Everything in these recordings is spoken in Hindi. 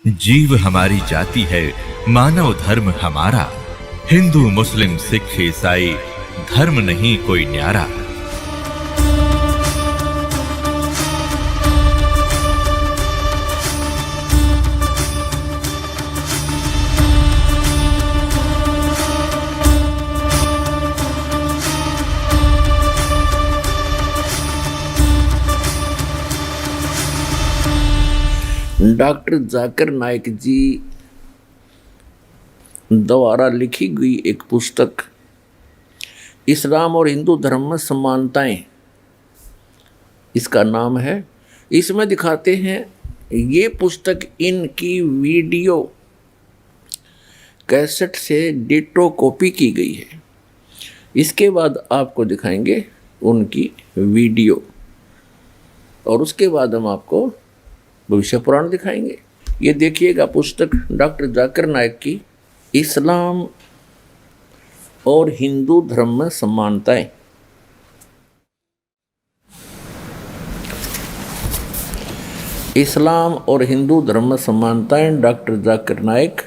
जीव हमारी जाति है, मानव धर्म हमारा। हिंदू मुस्लिम सिख ईसाई धर्म नहीं कोई न्यारा। डॉक्टर जाकिर नाइक जी द्वारा लिखी गई एक पुस्तक इस्लाम और हिंदू धर्म में समानताएं, इसका नाम है। इसमें दिखाते हैं, ये पुस्तक इनकी वीडियो कैसेट से डिटो कॉपी की गई है। इसके बाद आपको दिखाएंगे उनकी वीडियो और उसके बाद हम आपको भविष्य पुराण दिखाएंगे। ये देखिएगा पुस्तक डॉक्टर जाकिर नाइक की इस्लाम और हिंदू धर्म में समानताएं। इस्लाम और हिंदू धर्म में समानताएं, डॉक्टर जाकिर नाइक,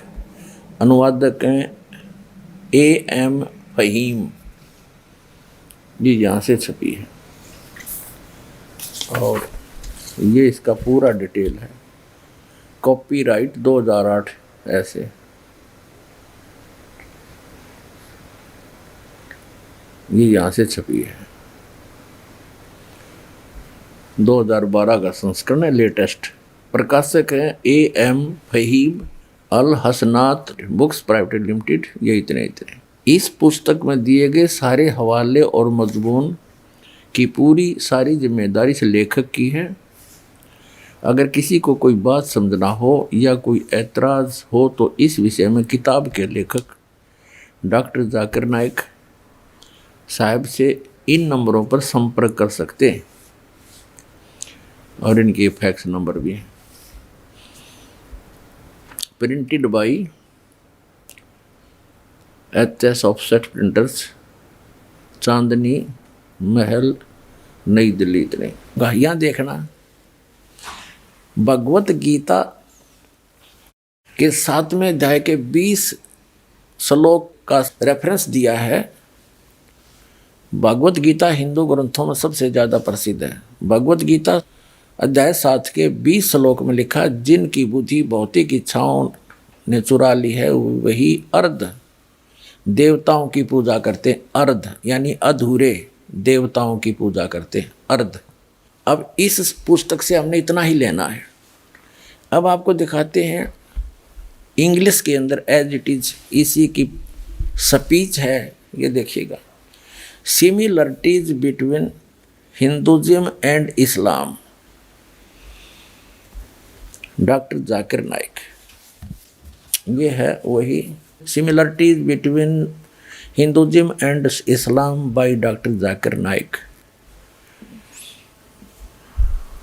अनुवादक हैं A.M. फहीम जी, यहाँ से छपी है और ये इसका पूरा डिटेल है। कॉपीराइट 2008 ऐसे। ये यहाँ से छपी है, 2012 का संस्करण है, लेटेस्ट। प्रकाशक है A.M. फहीम अल हसनात बुक्स प्राइवेट लिमिटेड। ये इतने। इस पुस्तक में दिए गए सारे हवाले और मजमून की पूरी सारी जिम्मेदारी से लेखक की है। अगर किसी को कोई बात समझना हो या कोई एतराज़ हो तो इस विषय में किताब के लेखक डॉक्टर जाकिर नाइक साहब से इन नंबरों पर संपर्क कर सकते हैं और इनके फैक्स नंबर भी हैं। Printed by HS offset printers, Chandni Mahal, Nai Delhi. इतने यहाँ देखना, भगवत गीता के 7वें अध्याय के 20 श्लोक का रेफरेंस दिया है। भगवत गीता हिंदू ग्रंथों में सबसे ज़्यादा प्रसिद्ध है। भगवत गीता अध्याय 7 के 20 श्लोक में लिखा, जिनकी बुद्धि भौतिक इच्छाओं ने चुरा ली है वही अर्ध देवताओं की पूजा करते हैं। अर्ध यानी अधूरे देवताओं की पूजा करते हैं, अर्ध। अब इस पुस्तक से हमने इतना ही लेना है। अब आपको दिखाते हैं इंग्लिश के अंदर एज इट इज इसी की स्पीच है। ये देखिएगा, similarities between Hinduism and Islam, doctor Zakir Naik. ये है वही similarities between Hinduism and Islam by doctor Zakir Naik,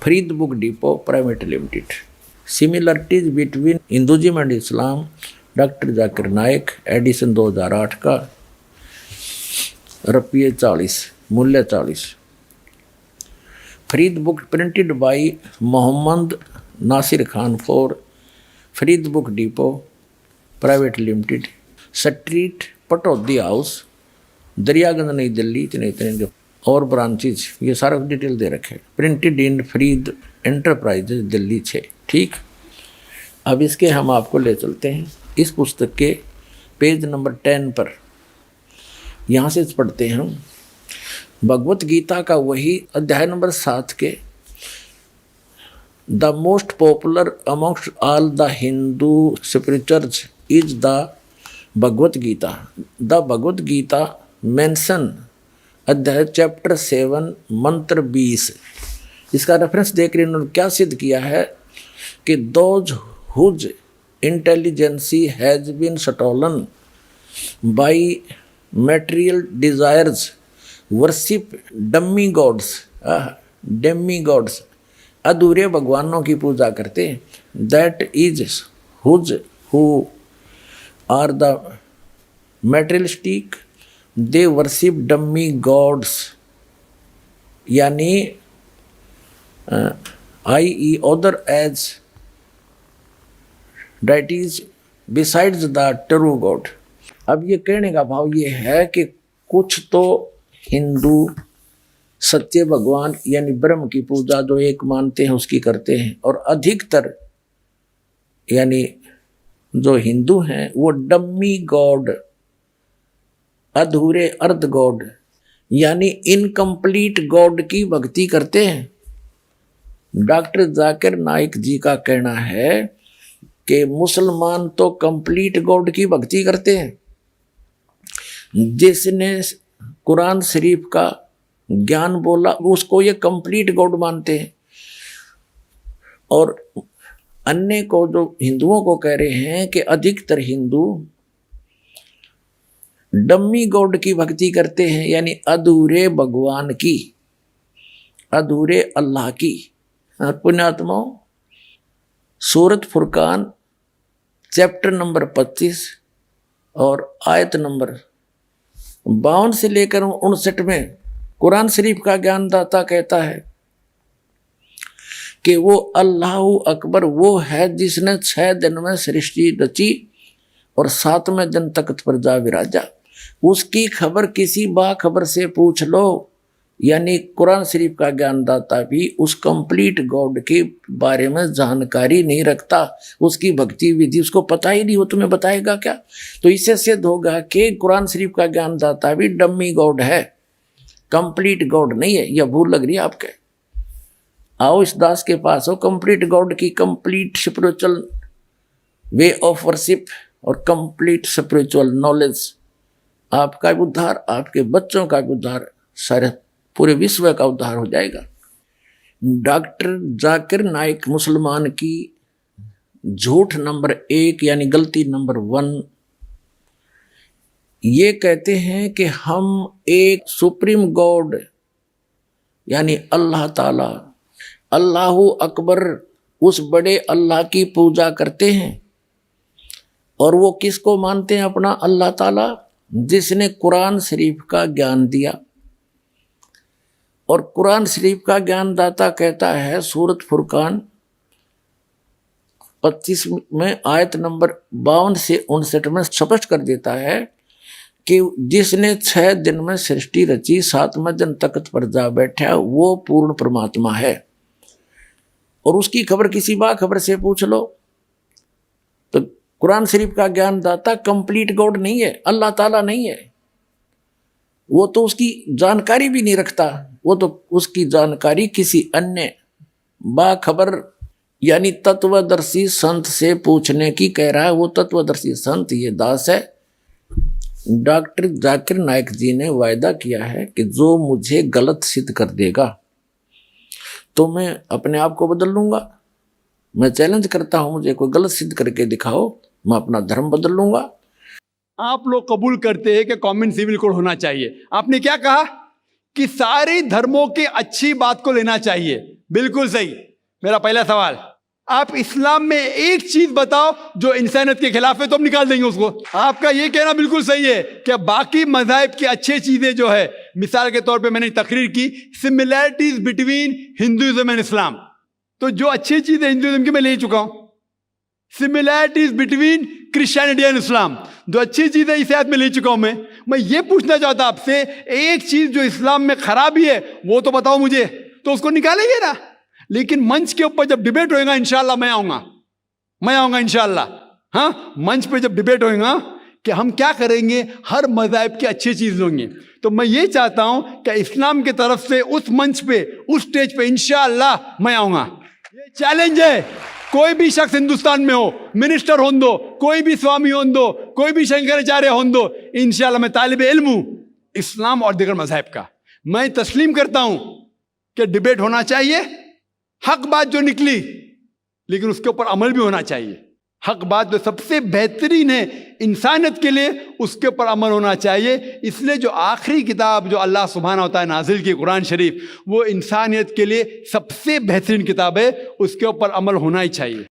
Farid book depot private limited. Similarities between Hinduism and Islam, doctor Zakir Naik, edition 2008 का, रुपये 40, मूल्य 40। Farid book printed by Mohammad Nasir Khan for Farid book depot private limited, street Pataudi house, Daryaganj, New Delhi. इतने और ब्रांचेज ये सारा डिटेल दे रखे। Printed in Farid enterprises, Delhi 6। ठीक, अब इसके हम आपको ले चलते हैं इस पुस्तक के पेज नंबर 10 पर। यहाँ से पढ़ते हैं हम भगवत गीता का वही अध्याय नंबर 7 के, the most popular amongst all the Hindu spirituals is the Bhagavad Gita. The Bhagavad Gita mention अध्याय चैप्टर 7 मंत्र 20। इसका रेफरेंस देख रहे इन्होंने क्या सिद्ध किया है कि those whose intelligence has been stolen by material desires worship demigods. Demigods, अधूरे भगवानों की पूजा करते हैं। That is whose who are the materialistic, they worship demigods, यानी i.e. other as that is besides the true god. अब ये कहने का भाव ये है कि कुछ तो हिंदू सत्य भगवान यानी ब्रह्म की पूजा जो एक मानते हैं उसकी करते हैं, और अधिकतर यानी जो हिंदू हैं वो डम्मी गॉड, अधूरे अर्ध गॉड यानी इनकम्प्लीट गॉड की भक्ति करते हैं। डॉक्टर जाकिर नाइक जी का कहना है कि मुसलमान तो कंप्लीट गॉड की भक्ति करते हैं। जिसने कुरान शरीफ का ज्ञान बोला उसको ये कंप्लीट गॉड मानते हैं, और अन्य को जो हिंदुओं को कह रहे हैं कि अधिकतर हिंदू डम्मी गॉड की भक्ति करते हैं, यानी अधूरे भगवान की, अधूरे अल्लाह की। पुण्यात्माओं, सूरत फुरकान चैप्टर नंबर 25 और आयत नंबर 52 से लेकर 59 में कुरान शरीफ का ज्ञानदाता कहता है कि वो अल्लाह अकबर वो है जिसने 6 दिन में सृष्टि रची और 7वें दिन तख्त पर जा विराजा। उसकी खबर किसी बाखबर से पूछ लो। यानी कुरान शरीफ का ज्ञानदाता भी उस कंप्लीट गॉड के बारे में जानकारी नहीं रखता, उसकी भक्ति विधि उसको पता ही नहीं, वो तुम्हें बताएगा क्या? तो इससे सिद्ध होगा कि कुरान शरीफ का ज्ञानदाता भी डम्मी गॉड है, कंप्लीट गॉड नहीं है। यह भूल लग रही है आपके? आओ इस दास के पास हो, कंप्लीट गॉड की complete spiritual way of worship और कंप्लीट स्पिरिचुअल नॉलेज। आपका भी उद्धार, आपके बच्चों का भी उद्धार, सारे पूरे विश्व का उद्धार हो जाएगा। डॉक्टर जाकिर नाइक मुसलमान की झूठ नंबर 1 यानी गलती नंबर 1 ये कहते हैं कि हम एक सुप्रीम गॉड यानी अल्लाह ताला, अल्लाह अकबर, उस बड़े अल्लाह की पूजा करते हैं। और वो किसको मानते हैं अपना? अल्लाह ताला, जिसने कुरान शरीफ का ज्ञान दिया। और कुरान शरीफ का ज्ञानदाता कहता है सूरत फुरकान 25 में आयत नंबर 52 से 59 में स्पष्ट कर देता है कि जिसने 6 दिन में सृष्टि रची, 7वें दिन तख्त पर जा बैठा, वो पूर्ण परमात्मा है। और उसकी खबर किसी बाखबर से पूछ लो। तो कुरान शरीफ का ज्ञानदाता कंप्लीट गॉड नहीं है, अल्लाह ताला नहीं है। वो तो उसकी जानकारी भी नहीं रखता, वो तो उसकी जानकारी किसी अन्य बाखबर यानी तत्वदर्शी संत से पूछने की कह रहा है। वो तत्वदर्शी संत ये दास है। डॉक्टर जाकिर नाइक जी ने वायदा किया है कि जो मुझे गलत सिद्ध कर देगा तो मैं अपने आप को बदल लूंगा। मैं चैलेंज करता हूं, मुझे कोई गलत सिद्ध करके दिखाओ, मैं अपना धर्म बदल लूंगा। आप लोग कबूल करते हैं कि कॉमन सिविल कोड होना चाहिए। आपने क्या कहा कि सारे धर्मों की अच्छी बात को लेना चाहिए। बिल्कुल सही। मेरा पहला सवाल, आप इस्लाम में एक चीज बताओ जो इंसानियत के खिलाफ है तो हम निकाल देंगे उसको। आपका ये कहना बिल्कुल सही है कि बाकी मज़ाहिब की अच्छी चीजें जो है, मिसाल के तौर पे मैंने तकरीर की similarities between Hinduism and Islam, तो जो अच्छी चीजें हिंदुइज्म की मैं ले चुका हूं। Similarities between Christianity and Islam, जो अच्छी चीजें इस आयत में ले चुका हूं। मैं ये पूछना चाहता आपसे, एक चीज जो इस्लाम में खराबी है वो तो बताओ मुझे, तो उसको निकालेंगे ना। लेकिन मंच के ऊपर जब डिबेट होएगा इंशाल्लाह मैं आऊंगा इंशाल्लाह। हाँ, मंच पे जब डिबेट होएगा कि हम क्या करेंगे, हर मज़ाहिब की अच्छी चीज होंगी। तो मैं ये चाहता हूं कि इस्लाम की तरफ से उस मंच पे, उस स्टेज पे इंशाल्लाह मैं आऊंगा। ये चैलेंज है। कोई भी शख्स हिंदुस्तान में हो, मिनिस्टर हों दो, कोई भी स्वामी हों दो, कोई भी शंकराचार्य हों दो, इंशाल्लाह मैं तालिब इल्म हूं इस्लाम और दीगर मज़ाहिब का। मैं तस्लीम करता हूं कि डिबेट होना चाहिए, हक बात जो निकली, लेकिन उसके ऊपर अमल भी होना चाहिए। हक बात जो सबसे बेहतरीन है इंसानियत के लिए, उसके ऊपर अमल होना चाहिए। इसलिए जो आखिरी किताब जो अल्लाह सुब्हानहू व तआला नाजिल की कुरान शरीफ, वो इंसानियत के लिए सबसे बेहतरीन किताब है, उसके ऊपर अमल होना ही चाहिए।